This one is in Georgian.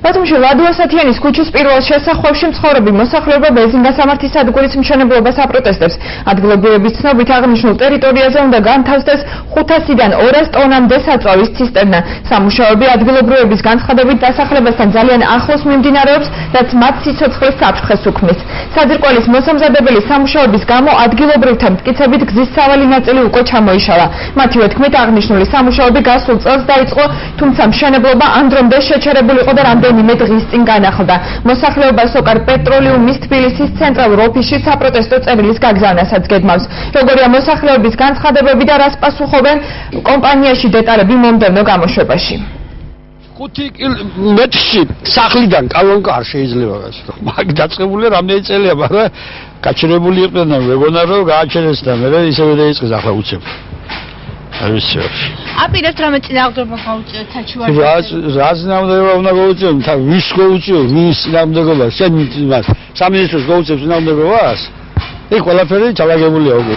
ბათუმში ლადუასათიანის ქუჩის პირველ შესახვევში მცხოვრები მოსახლეობა ბენზინგასამართი სადგურის მშენებლობას აპროტესტებს. ადგილობრივების ცნობით აღნიშნულ ტერიტორიაზე უნდა განთავსდეს 500-დან 200 ტონამდე საწვავის ცისტერნა. სამუშაოები ადგილობრივების განცხადებით დასახლებასთან ძალიან ახლოს მიმდინარეობს, რაც მათ სიცოცხლის საფრთხეს უქმნის. საძირკველის მოსამზადებელი სამუშაოების გამო ადგილობრივთა მტკიცებით გზის სავალი ნაწილი უკვე ჩამოიშალა. მათივე თქმით, აღნიშნული სამუშაოები გასულ წელს დაიწყო, თუმცა მშენებლობა ამ დრომდე შეჩერებული იყო და რამდენიმე დღის წინ განახლდა. მოსახლეობა სოკარ პეტროლიუმის თბილისის ცენტრალურ ოფისში საპროტესტო წერილის გაგზავნასაც გეგმავს. როგორია მოსახლეობის განცხადებები და რას პასუხობენ კომპანიაში დეტალები მომდევნო გამოშვებაში. 5 მეტრში სახლიდან კალონკა არ შეიძლება გასვლა. მაგ დაწყებულია რამდენი წელია, მაგრამ გაჩერებული იყვნენ, მეგონა რომ გააჩერეს და მე ისევე დაიწყეს ახლა უცებ. არ ვიცი. აპირებთ რამე წინააღმდეგობა გაუწიოთ საჩუქრად. რა წინააღმდეგობა უნდა გაუწიოთ? ვის გაუწიოთ? ვის წინააღმდეგობა? შენ სამინისტროს გაუწევს წინააღმდეგობას? ეს ყველაფერი ჩალაგებულია უკვე.